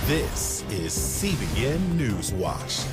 This is CBN NewsWatch.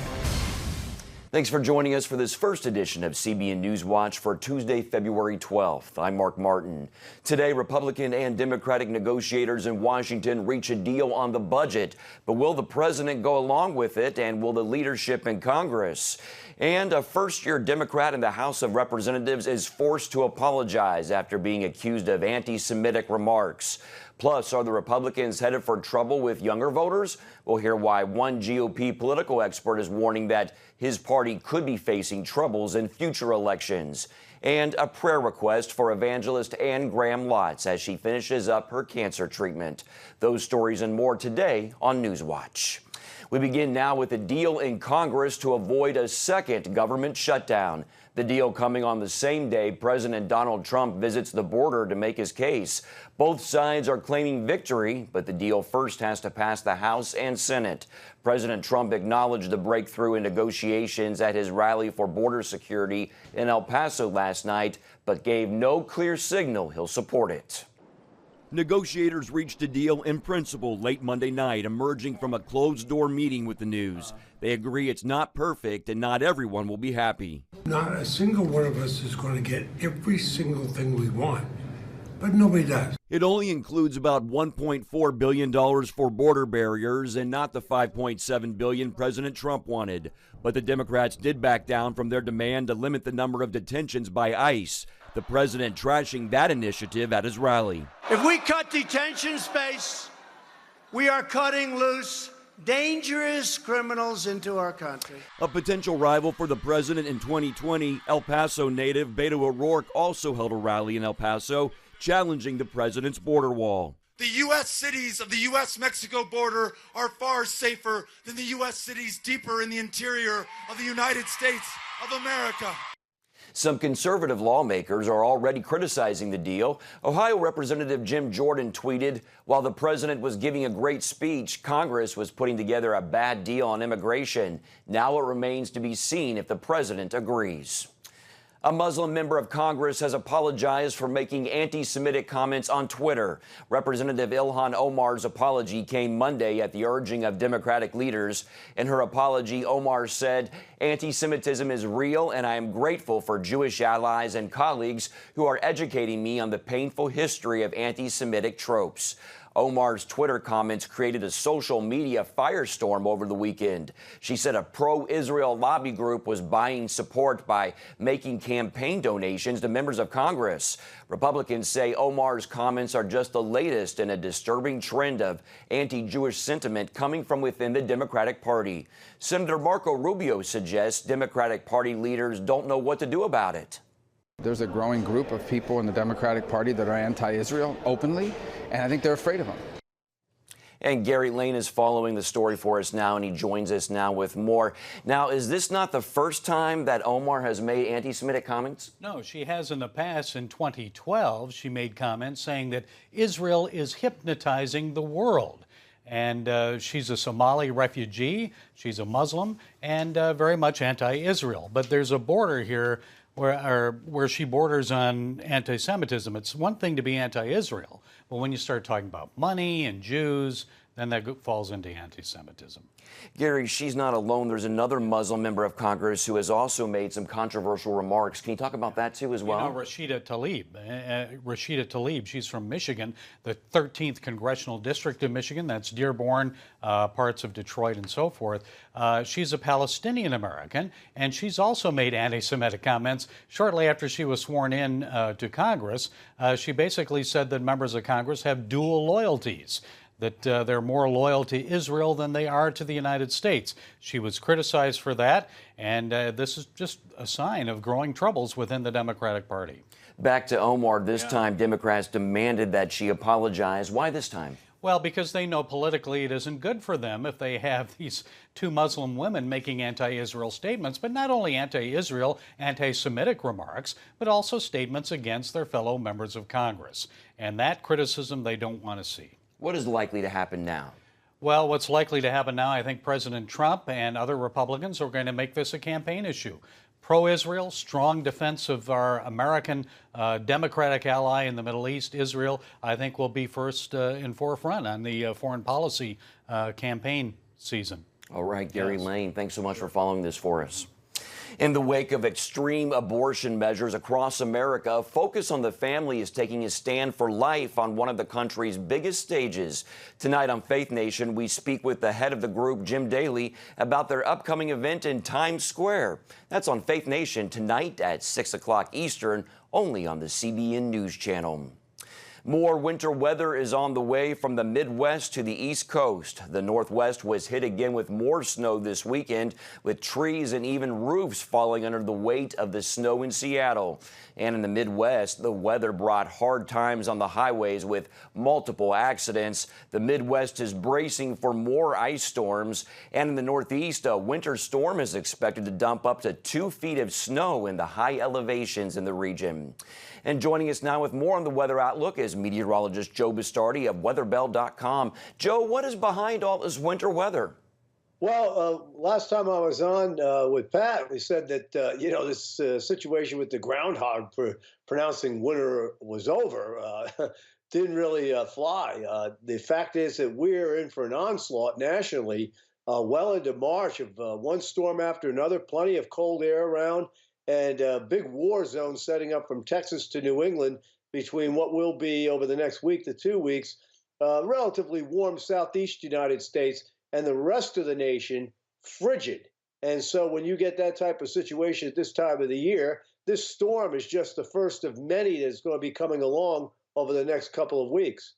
Thanks for joining us for this first edition of CBN NewsWatch for Tuesday, February 12th. I'm Mark Martin. Today, Republican and Democratic negotiators in Washington reach a deal on the budget. But will the president go along with it, and will the leadership in Congress? And a first-year Democrat in the House of Representatives is forced to apologize after being accused of anti-Semitic remarks. Plus, are the Republicans headed for trouble with younger voters? We'll hear why one GOP political expert is warning that his party could be facing troubles in future elections. And a prayer request for evangelist Ann Graham Lotz as she finishes up her cancer treatment. Those stories and more today on Newswatch. We begin now with a deal in Congress to avoid a second government shutdown. The deal coming on the same day President Donald Trump visits the border to make his case. Both sides are claiming victory, but the deal first has to pass the House and Senate. President Trump acknowledged the breakthrough in negotiations at his rally for border security in El Paso last night, but gave no clear signal he'll support it. Negotiators reached a deal in principle late Monday night, emerging from a closed-door meeting with the news. They agree it's not perfect and not everyone will be happy. Not a single one of us is going to get every single thing we want, but nobody does. It only includes about $1.4 billion for border barriers and not the $5.7 billion President Trump wanted. But the Democrats did back down from their demand to limit the number of detentions by ICE. The president trashing that initiative at his rally. If we cut detention space, we are cutting loose dangerous criminals into our country. A potential rival for the president in 2020, El Paso native Beto O'Rourke also held a rally in El Paso, challenging the president's border wall. The U.S. cities of the U.S.-Mexico border are far safer than the U.S. cities deeper in the interior of the United States of America. Some conservative lawmakers are already criticizing the deal. Ohio Representative Jim Jordan tweeted, while the president was giving a great speech, Congress was putting together a bad deal on immigration. Now it remains to be seen if the president agrees. A Muslim member of Congress has apologized for making anti-Semitic comments on Twitter. Representative Ilhan Omar's apology came Monday at the urging of Democratic leaders. In her apology, Omar said, "Anti-Semitism is real, and I am grateful for Jewish allies and colleagues who are educating me on the painful history of anti-Semitic tropes." Omar's Twitter comments created a social media firestorm over the weekend. She said a pro-Israel lobby group was buying support by making campaign donations to members of Congress. Republicans say Omar's comments are just the latest in a disturbing trend of anti-Jewish sentiment coming from within the Democratic Party. Senator Marco Rubio suggests Democratic Party leaders don't know what to do about it. There's a growing group of people in the Democratic Party that are anti-Israel openly, and I think they're afraid of them. And Gary Lane is following the story for us now, and he joins us now with more. Now, is this not the first time that Omar has made anti-Semitic comments? No, she has in the past. In 2012, she made comments saying that Israel is hypnotizing the world. And she's a Somali refugee, she's a Muslim, and very much anti-Israel. But there's a border here where she borders on anti-Semitism. It's one thing to be anti-Israel, but when you start talking about money and Jews, then that falls into anti-Semitism. Gary, she's not alone. There's another Muslim member of Congress who has also made some controversial remarks. Can you talk about that too as well? You know, Rashida Tlaib, she's from Michigan, the 13th Congressional District of Michigan. That's Dearborn, parts of Detroit and so forth. She's a Palestinian American, and she's also made anti-Semitic comments. Shortly after she was sworn in to Congress, she basically said that members of Congress have dual loyalties, that they're more loyal to Israel than they are to the United States. She was criticized for that, and this is just a sign of growing troubles within the Democratic Party. Back to Omar. This time, Democrats demanded that she apologize. Why this time? Well, because they know politically it isn't good for them if they have these two Muslim women making anti-Israel statements, but not only anti-Israel, anti-Semitic remarks, but also statements against their fellow members of Congress. And that criticism they don't want to see. What is likely to happen now? Well, what's likely to happen now, I think President Trump and other Republicans are going to make this a campaign issue. pro-Israel, strong defense of our American democratic ally in the Middle East, Israel, I think will be first in forefront on the foreign policy campaign season. All right, Gary Lane, thanks so much for following this for us. In the wake of extreme abortion measures across America, Focus on the Family is taking a stand for life on one of the country's biggest stages. Tonight on Faith Nation, we speak with the head of the group, Jim Daly, about their upcoming event in Times Square. That's on Faith Nation tonight at 6 o'clock Eastern, only on the CBN News Channel. More winter weather is on the way from the Midwest to the East Coast. The Northwest was hit again with more snow this weekend, with trees and even roofs falling under the weight of the snow in Seattle. And in the Midwest, the weather brought hard times on the highways with multiple accidents. The Midwest is bracing for more ice storms. And in the Northeast, a winter storm is expected to dump up to 2 feet of snow in the high elevations in the region. And joining us now with more on the weather outlook is meteorologist Joe Bastardi of weatherbell.com. Joe, what is behind all this winter weather? Well, last time I was on with Pat, we said that, this situation with the groundhog pronouncing winter was over didn't really fly. The fact is that we're in for an onslaught nationally well into March of one storm after another, plenty of cold air around, and a big war zone setting up from Texas to New England between what will be over the next week to 2 weeks, relatively warm southeast United States, and the rest of the nation frigid. And so when you get that type of situation at this time of the year, this storm is just the first of many that's going to be coming along over the next couple of weeks.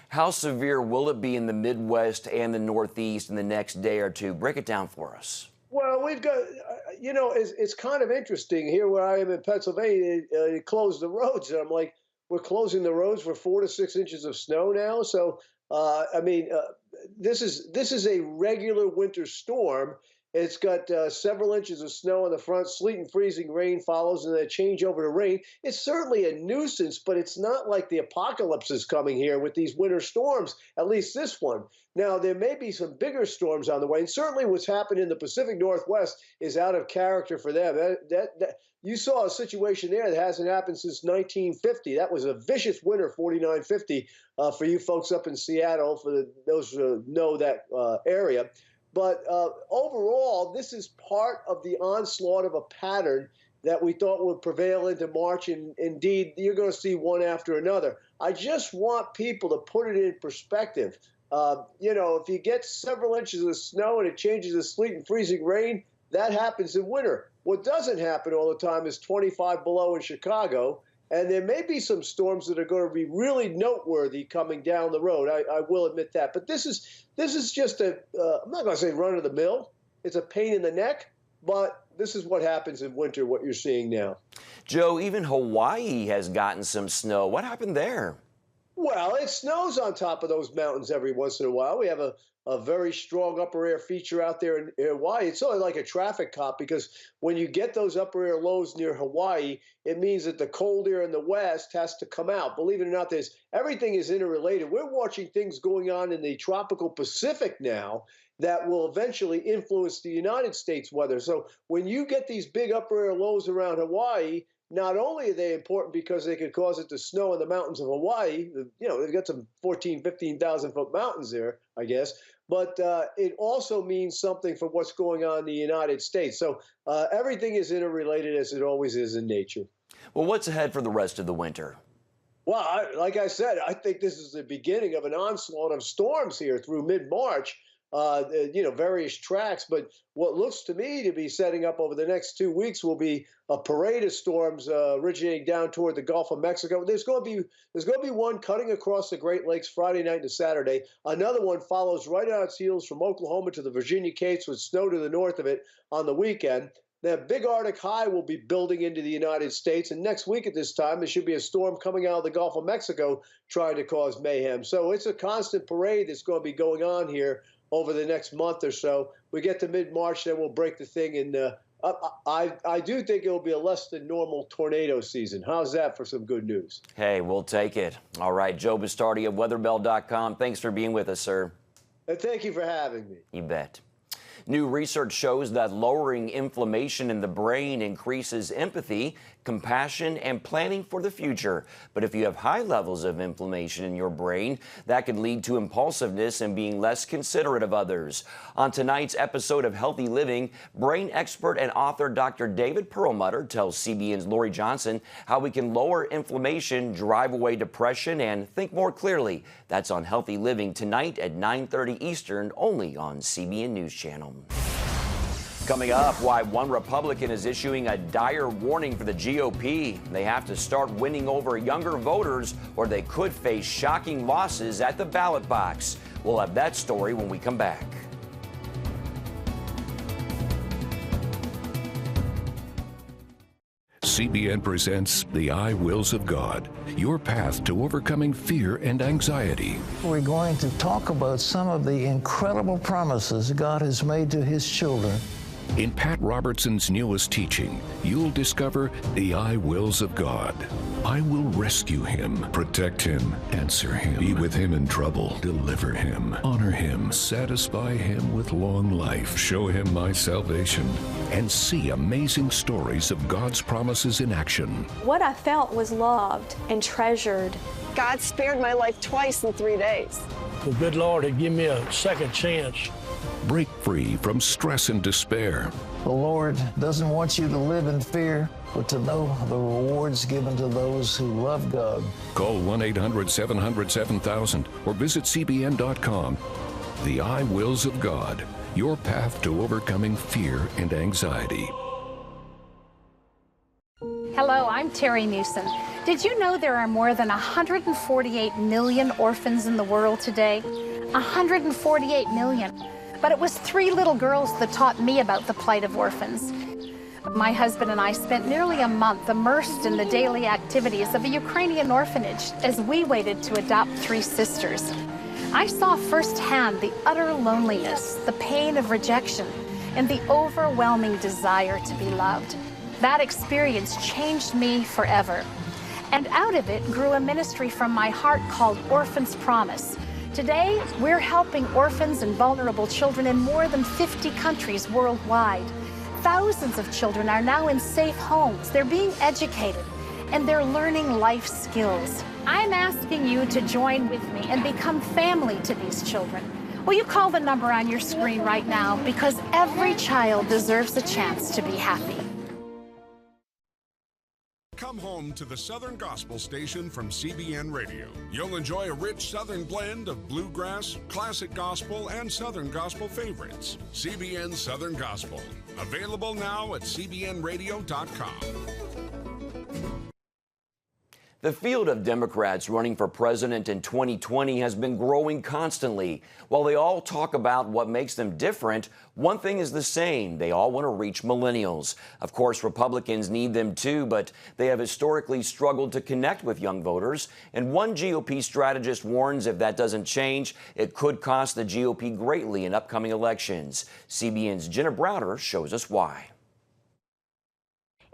How severe will it be in the Midwest and the Northeast in the next day or two? Break it down for us. Well, we've got, it's kind of interesting here where I am in Pennsylvania. They closed the roads, and I'm like, we're closing the roads for 4 to 6 inches of snow now. So, this is a regular winter storm. It's got several inches of snow on the front, sleet and freezing rain follows, and then a change over to rain. It's certainly a nuisance, but it's not like the apocalypse is coming here with these winter storms, at least this one. Now, there may be some bigger storms on the way, and certainly what's happened in the Pacific Northwest is out of character for them. You saw a situation there that hasn't happened since 1950. That was a vicious winter, 49-50, for you folks up in Seattle, for those who know that area. But overall, this is part of the onslaught of a pattern that we thought would prevail into March, and indeed, you're going to see one after another. I just want people to put it in perspective. If you get several inches of snow and it changes to sleet and freezing rain, that happens in winter. What doesn't happen all the time is 25 below in Chicago, and there may be some storms that are going to be really noteworthy coming down the road. I will admit that. But this is just I'm not going to say run of the mill. It's a pain in the neck, but this is what happens in winter, what you're seeing now. Joe, even Hawaii has gotten some snow. What happened there? Well, it snows on top of those mountains every once in a while. We have a very strong upper air feature out there in Hawaii. It's sort of like a traffic cop, because when you get those upper air lows near Hawaii, it means that the cold air in the west has to come out. Believe it or not, everything is interrelated. We're watching things going on in the tropical Pacific now that will eventually influence the United States weather. So when you get these big upper air lows around Hawaii, not only are they important because they could cause it to snow in the mountains of Hawaii, they've got some 15,000 foot mountains there, I guess, but it also means something for what's going on in the United States. So everything is interrelated, as it always is in nature. Well, what's ahead for the rest of the winter? Well, like I said, I think this is the beginning of an onslaught of storms here through mid-March. Various tracks, but what looks to me to be setting up over the next 2 weeks will be a parade of storms originating down toward the Gulf of Mexico. There's going to be one cutting across the Great Lakes Friday night into Saturday. Another one follows right on its heels from Oklahoma to the Virginia Capes with snow to the north of it on the weekend. That big Arctic high will be building into the United States, and next week at this time, there should be a storm coming out of the Gulf of Mexico trying to cause mayhem. So it's a constant parade that's going to be going on here over the next month or so. We get to mid-March, then we'll break the thing, and I do think it will be a less than normal tornado season. How's that for some good news? Hey, we'll take it. All right, Joe Bastardi of weatherbell.com. Thanks for being with us, sir. And thank you for having me. You bet. New research shows that lowering inflammation in the brain increases empathy, compassion, and planning for the future. But if you have high levels of inflammation in your brain, that could lead to impulsiveness and being less considerate of others. On tonight's episode of Healthy Living, brain expert and author Dr. David Perlmutter tells CBN's Lori Johnson how we can lower inflammation, drive away depression, and think more clearly. That's on Healthy Living tonight at 9:30 Eastern, only on CBN News Channel. Coming up, why one Republican is issuing a dire warning for the GOP. They have to start winning over younger voters or they could face shocking losses at the ballot box. We'll have that story when we come back. CBN presents The I Wills of God, your path to overcoming fear and anxiety. We're going to talk about some of the incredible promises God has made to His children. In Pat Robertson's newest teaching, you'll discover the I wills of God. I will rescue him, protect him, answer him, be with him in trouble, deliver him, honor him, satisfy him with long life, show him my salvation, and see amazing stories of God's promises in action. What I felt was loved and treasured. God spared my life twice in 3 days. The good Lord had given me a second chance. Break free from stress and despair. The Lord doesn't want you to live in fear, but to know the rewards given to those who love God. Call 1-800-700-7000 or visit CBN.com. The I Wills of God, your path to overcoming fear and anxiety. Hello, I'm Terry Newsom. Did you know there are more than 148 million orphans in the world today? 148 million. But it was 3 little girls that taught me about the plight of orphans. My husband and I spent nearly a month immersed in the daily activities of a Ukrainian orphanage as we waited to adopt 3 sisters. I saw firsthand the utter loneliness, the pain of rejection, and the overwhelming desire to be loved. That experience changed me forever. And out of it grew a ministry from my heart called Orphans Promise. Today, we're helping orphans and vulnerable children in more than 50 countries worldwide. Thousands of children are now in safe homes. They're being educated, and they're learning life skills. I'm asking you to join with me and become family to these children. Will you call the number on your screen right now? Because every child deserves a chance to be happy. Come home to the Southern Gospel Station from CBN Radio. You'll enjoy a rich Southern blend of bluegrass, classic gospel, and Southern gospel favorites. CBN Southern Gospel. Available now at cbnradio.com. The field of Democrats running for president in 2020 has been growing constantly. While they all talk about what makes them different, one thing is the same. They all want to reach millennials. Of course, Republicans need them too, but they have historically struggled to connect with young voters. And one GOP strategist warns if that doesn't change, it could cost the GOP greatly in upcoming elections. CBN's Jenna Browder shows us why.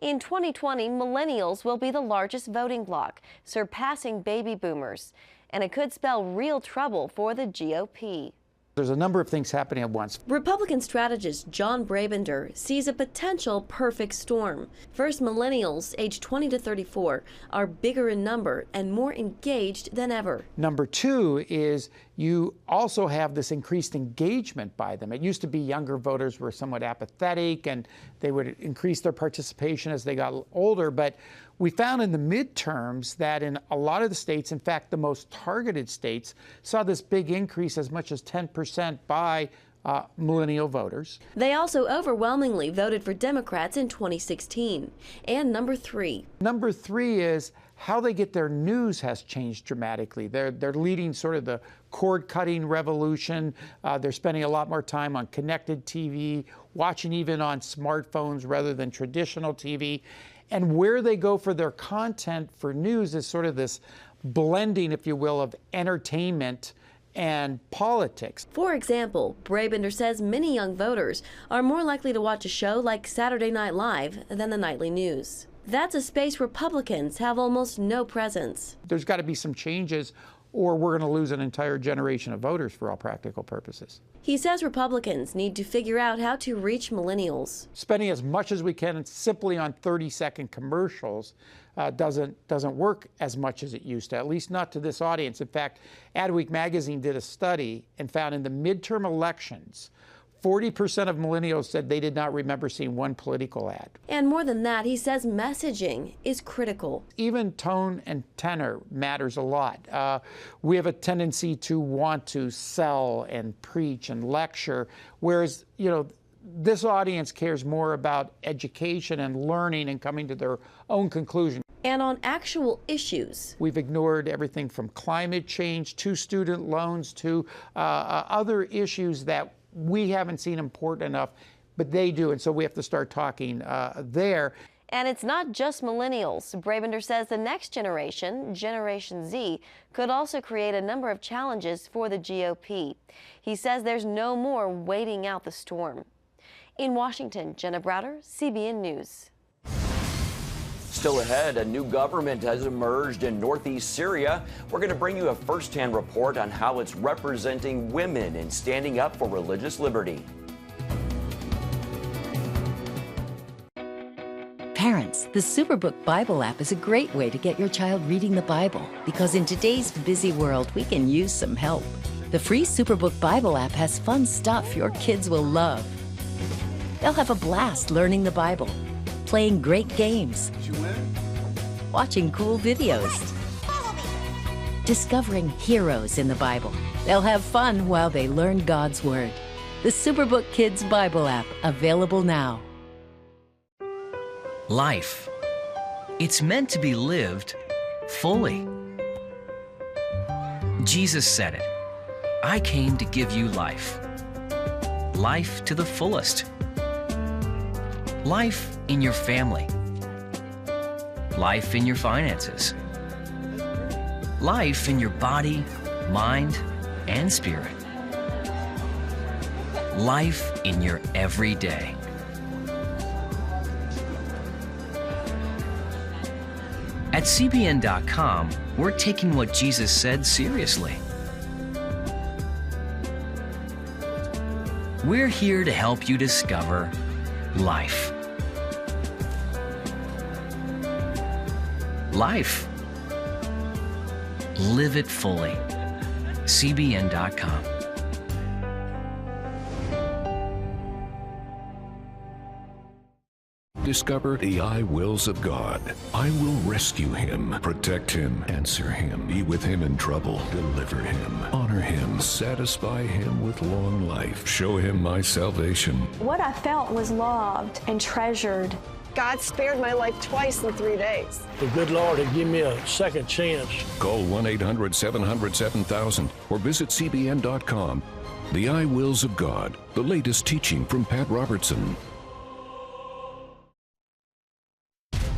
In 2020, millennials will be the largest voting bloc, surpassing baby boomers. And it could spell real trouble for the GOP. There's a number of things happening at once. Republican strategist John Brabender sees a potential perfect storm. First, millennials aged 20 to 34 are bigger in number and more engaged than ever. Number 2 is you also have this increased engagement by them. It used to be younger voters were somewhat apathetic and they would increase their participation as they got older, but we found in the midterms that in a lot of the states, in fact, the most targeted states, saw this big increase as much as 10% by millennial voters. They also overwhelmingly voted for Democrats in 2016. And number 3. Number 3 is how they get their news has changed dramatically. They're leading sort of the cord-cutting revolution. They're spending a lot more time on connected TV, watching even on smartphones rather than traditional TV. And where they go for their content for news is sort of this blending, if you will, of entertainment and politics. For example, Brabender says many young voters are more likely to watch a show like Saturday Night Live than the nightly news. That's a space Republicans have almost no presence. There's got to be some changes or we're going to lose an entire generation of voters for all practical purposes. He says Republicans need to figure out how to reach millennials. Spending as much as we can simply on 30-second commercials doesn't work as much as it used to, at least not to this audience. In fact, Adweek magazine did a study and found in the midterm elections, 40% of millennials said they did not remember seeing one political ad. And more than that, he says messaging is critical. Even tone and tenor matters a lot. We have a tendency to want to sell and preach and lecture, whereas, this audience cares more about education and learning and coming to their own conclusion. And on actual issues. We've ignored everything from climate change to student loans to other issues that we haven't seen important enough, but they do, and so we have to start talking there. And it's not just millennials. Brabender says the next generation, Generation Z, could also create a number of challenges for the GOP. He says there's no more waiting out the storm. In Washington, Jenna Browder, CBN News. Still ahead, a new government has emerged in northeast Syria. We're going to bring you a first-hand report on how it's representing women and standing up for religious liberty. Parents, the Superbook Bible app is a great way to get your child reading the Bible, because in today's busy world, we can use some help. The free Superbook Bible app has fun stuff your kids will love. They'll have a blast learning the Bible, playing great games, watching cool videos, discovering heroes in the Bible. They'll have fun while they learn God's Word. The Superbook Kids Bible app, available now. Life. It's meant to be lived fully. Jesus said it. I came to give you life. Life to the fullest. Life in your family. Life in your finances. Life in your body, mind, and spirit. Life in your everyday. At CBN.com, we're taking what Jesus said seriously. We're here to help you discover life. Life. Live it fully. CBN.com. Discover the I wills of God. I will rescue him, protect him, answer him, be with him in trouble, deliver him, honor him, satisfy him with long life, show him my salvation. What I felt was loved and treasured. God spared my life twice in 3 days. The good Lord had given me a second chance. Call 1-800-700-7000 or visit CBN.com. The I wills of God, the latest teaching from Pat Robertson.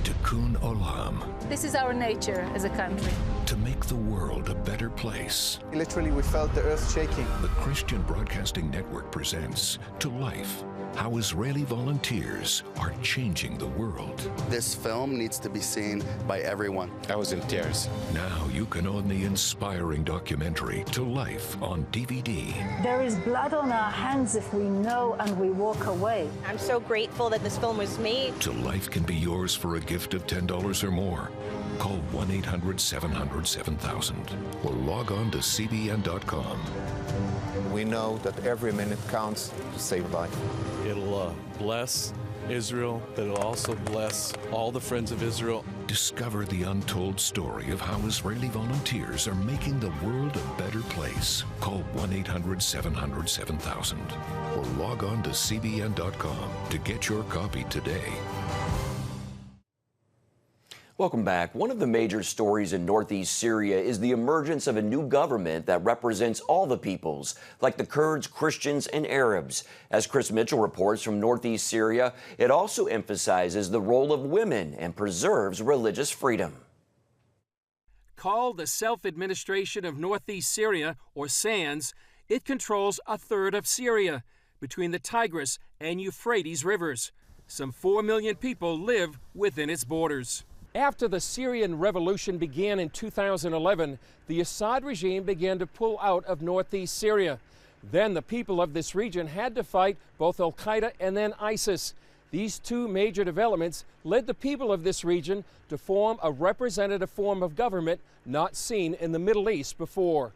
Tikkun Olam. This is our nature as a country. To make the world a better place. Literally, we felt the earth shaking. The Christian Broadcasting Network presents To Life, how Israeli volunteers are changing the world. This film needs to be seen by everyone. I was in tears. Now you can own the inspiring documentary To Life on DVD. There is blood on our hands if we know and we walk away. I'm so grateful that this film was made. To Life can be yours for a gift of $10 or more. Call 1-800-700-7000 or log on to CBN.com. We know that every minute counts to save life. It'll bless Israel, but it'll also bless all the friends of Israel. Discover the untold story of how Israeli volunteers are making the world a better place. Call 1-800-700-7000 or log on to CBN.com to get your copy today. Welcome back. One of the major stories in northeast Syria is the emergence of a new government that represents all the peoples, like the Kurds, Christians, and Arabs. As Chris Mitchell reports from northeast Syria, it also emphasizes the role of women and preserves religious freedom. Called the Self-Administration of Northeast Syria, or SANS, it controls a third of Syria, between the Tigris and Euphrates rivers. Some 4 million people live within its borders. After the Syrian revolution began in 2011, the Assad regime began to pull out of northeast Syria. Then the people of this region had to fight both al-Qaeda and then ISIS. These two major developments led the people of this region to form a representative form of government not seen in the Middle East before.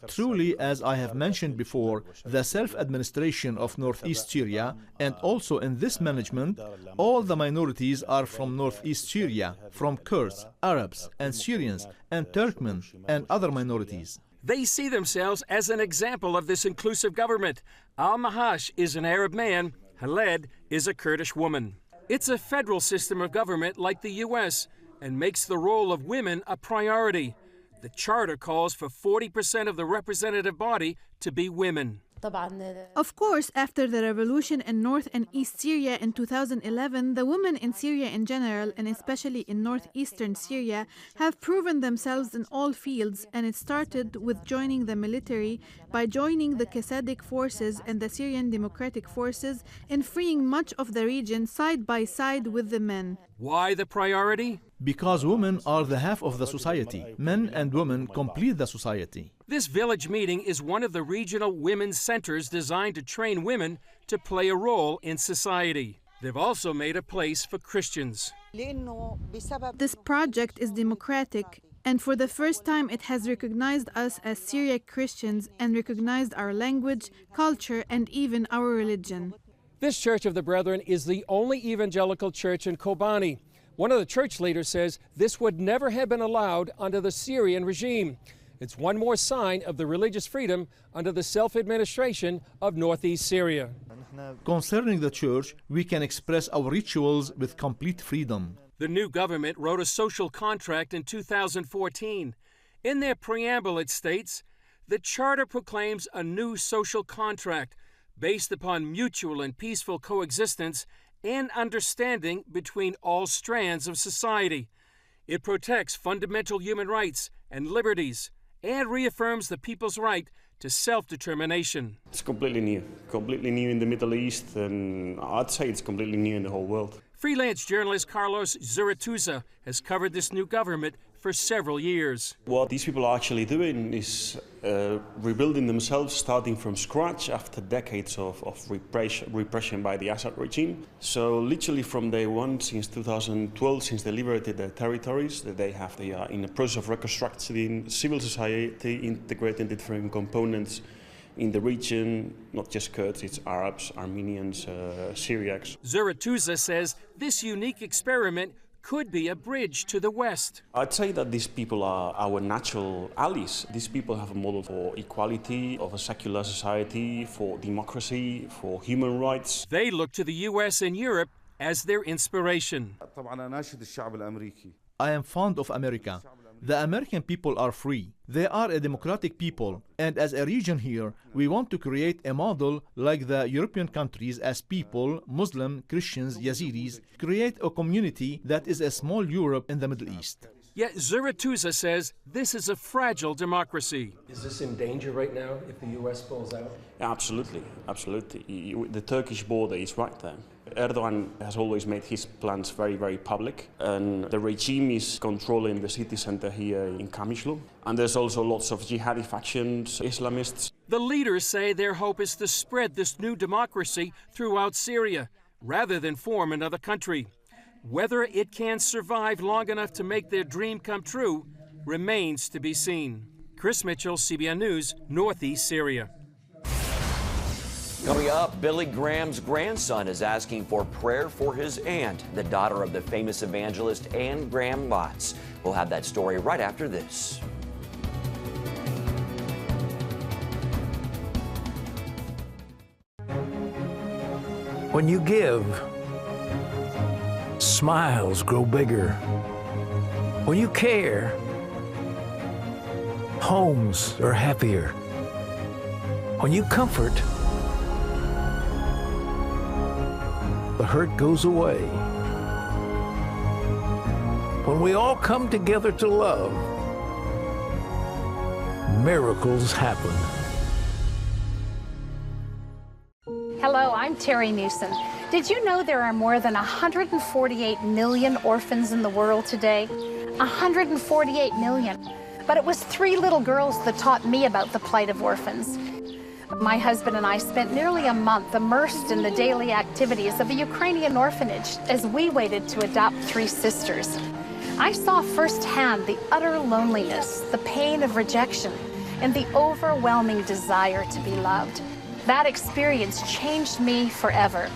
Truly, as I have mentioned before, the self-administration of northeast Syria, and also in this management, all the minorities are from northeast Syria, from Kurds, Arabs, and Syrians, and Turkmen, and other minorities. They see themselves as an example of this inclusive government. Al-Mahash is an Arab man, Khaled is a Kurdish woman. It's a federal system of government like the U.S. and makes the role of women a priority. The charter calls for 40% of the representative body to be women. Of course, after the revolution in North and East Syria in 2011, the women in Syria in general, and especially in northeastern Syria, have proven themselves in all fields, and it started with joining the military by joining the Qasadic forces and the Syrian Democratic Forces in freeing much of the region side by side with the men. Why the priority? Because women are the half of the society. Men and women complete the society. This village meeting is one of the regional women's centers designed to train women to play a role in society. They've also made a place for Christians. This project is democratic, and for the first time it has recognized us as Syriac Christians and recognized our language, culture, and even our religion. This Church of the Brethren is the only evangelical church in Kobani. One of the church leaders says this would never have been allowed under the Syrian regime. It's one more sign of the religious freedom under the self-administration of northeast Syria. Concerning the church, we can express our rituals with complete freedom. The new government wrote a social contract in 2014. In their preamble, it states, the charter proclaims a new social contract based upon mutual and peaceful coexistence and understanding between all strands of society. It protects fundamental human rights and liberties and reaffirms the people's right to self-determination. It's completely new in the Middle East, and I'd say it's completely new in the whole world. Freelance journalist Carlos Zurituza has covered this new government for several years. What these people are actually doing is rebuilding themselves, starting from scratch after decades of repression by the Assad regime. So literally from day one, since 2012, since they liberated their territories, they are in the process of reconstructing civil society, integrating different components in the region, not just Kurds, it's Arabs, Armenians, Syriacs. Zurituza says this unique experiment could be a bridge to the West. I'd say that these people are our natural allies. These people have a model for equality, of a secular society, for democracy, for human rights. They look to the U.S. and Europe as their inspiration. I am fond of America. The American people are free. They are a democratic people. And as a region here, we want to create a model like the European countries as people, Muslim, Christians, Yazidis, create a community that is a small Europe in the Middle East. Yet Zurituza says this is a fragile democracy. Is this in danger right now if the U.S. pulls out? Absolutely, absolutely. The Turkish border is right there. Erdogan has always made his plans very, very public, and the regime is controlling the city center here in Kamishlu. And there's also lots of jihadi factions, Islamists. The leaders say their hope is to spread this new democracy throughout Syria, rather than form another country. Whether it can survive long enough to make their dream come true remains to be seen. Chris Mitchell, CBN News, Northeast Syria. Coming up, Billy Graham's grandson is asking for prayer for his aunt, the daughter of the famous evangelist Anne Graham Lotz. We'll have that story right after this. When you give, smiles grow bigger. When you care, homes are happier. When you comfort, the hurt goes away. When we all come together to love, miracles happen. Hello, I'm Terry Newsom. Did you know there are more than 148 million orphans in the world today? 148 million. But it was 3 little girls that taught me about the plight of orphans. My husband and I spent nearly a month immersed in the daily activities of a Ukrainian orphanage as we waited to adopt 3 sisters. I saw firsthand the utter loneliness, the pain of rejection, and the overwhelming desire to be loved. That experience changed me forever.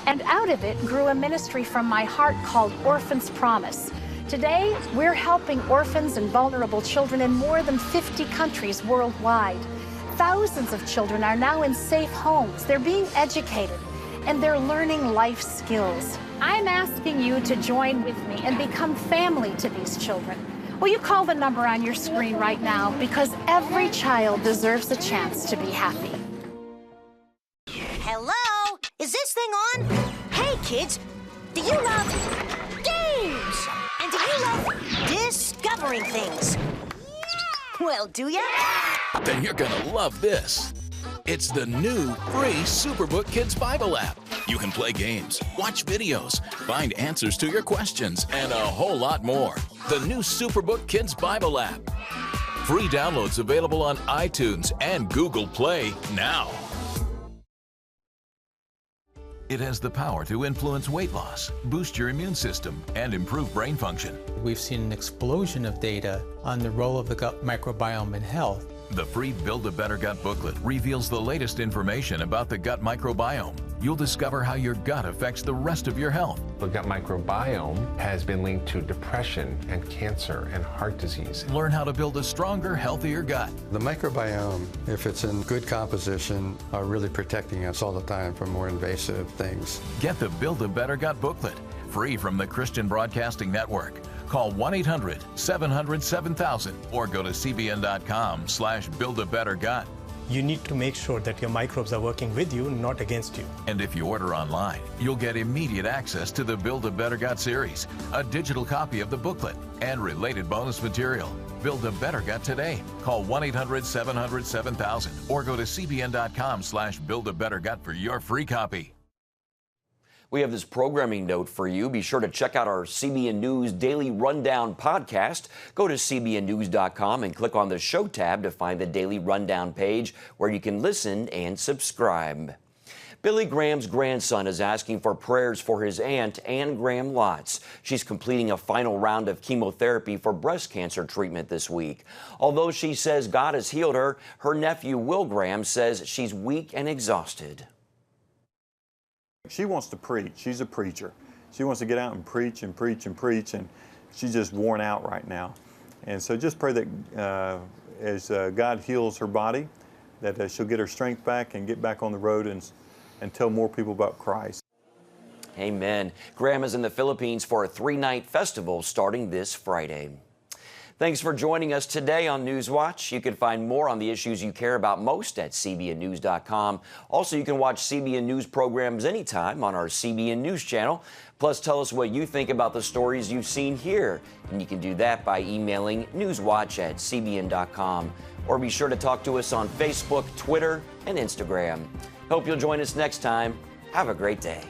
And out of it grew a ministry from my heart called Orphans Promise. Today, we're helping orphans and vulnerable children in more than 50 countries worldwide. Thousands of children are now in safe homes. They're being educated, and they're learning life skills. I'm asking you to join with me and become family to these children. Will you call the number on your screen right now? Because every child deserves a chance to be happy. Hello? Is this thing on? Hey, kids, do you love games? And do you love discovering things? Well, do ya? Then you're gonna love this. It's the new free Superbook Kids Bible app. You can play games, watch videos, find answers to your questions, and a whole lot more. The new Superbook Kids Bible app. Free downloads available on iTunes and Google Play now. It has the power to influence weight loss, boost your immune system, and improve brain function. We've seen an explosion of data on the role of the gut microbiome in health. The free Build a Better Gut booklet reveals the latest information about the gut microbiome. You'll discover how your gut affects the rest of your health. The gut microbiome has been linked to depression and cancer and heart disease. Learn how to build a stronger, healthier gut. The microbiome, if it's in good composition, are really protecting us all the time from more invasive things. Get the Build a Better Gut booklet, free from the Christian Broadcasting Network. Call 1-800-700-7000 or go to cbn.com/buildabettergut. You need to make sure that your microbes are working with you, not against you. And if you order online, you'll get immediate access to the Build a Better Gut series, a digital copy of the booklet, and related bonus material. Build a Better Gut today. Call 1-800-700-7000 or go to cbn.com/buildabettergut for your free copy. We have this programming note for you. Be sure to check out our CBN News Daily Rundown podcast. Go to cbnnews.com and click on the Show tab to find the Daily Rundown page where you can listen and subscribe. Billy Graham's grandson is asking for prayers for his aunt, Ann Graham Lotz. She's completing a final round of chemotherapy for breast cancer treatment this week. Although she says God has healed her, her nephew, Will Graham, says she's weak and exhausted. She wants to preach. She's a preacher. She wants to get out and preach and preach and preach, and she's just worn out right now. And so just pray that as God heals her body, that she'll get her strength back and get back on the road and tell more people about Christ. Amen. Graham is in the Philippines for a 3-night festival starting this Friday. Thanks for joining us today on NewsWatch. You can find more on the issues you care about most at cbnnews.com. Also, you can watch CBN News programs anytime on our CBN News channel. Plus, tell us what you think about the stories you've seen here. And you can do that by emailing newswatch@cbn.com. Or be sure to talk to us on Facebook, Twitter, and Instagram. Hope you'll join us next time. Have a great day.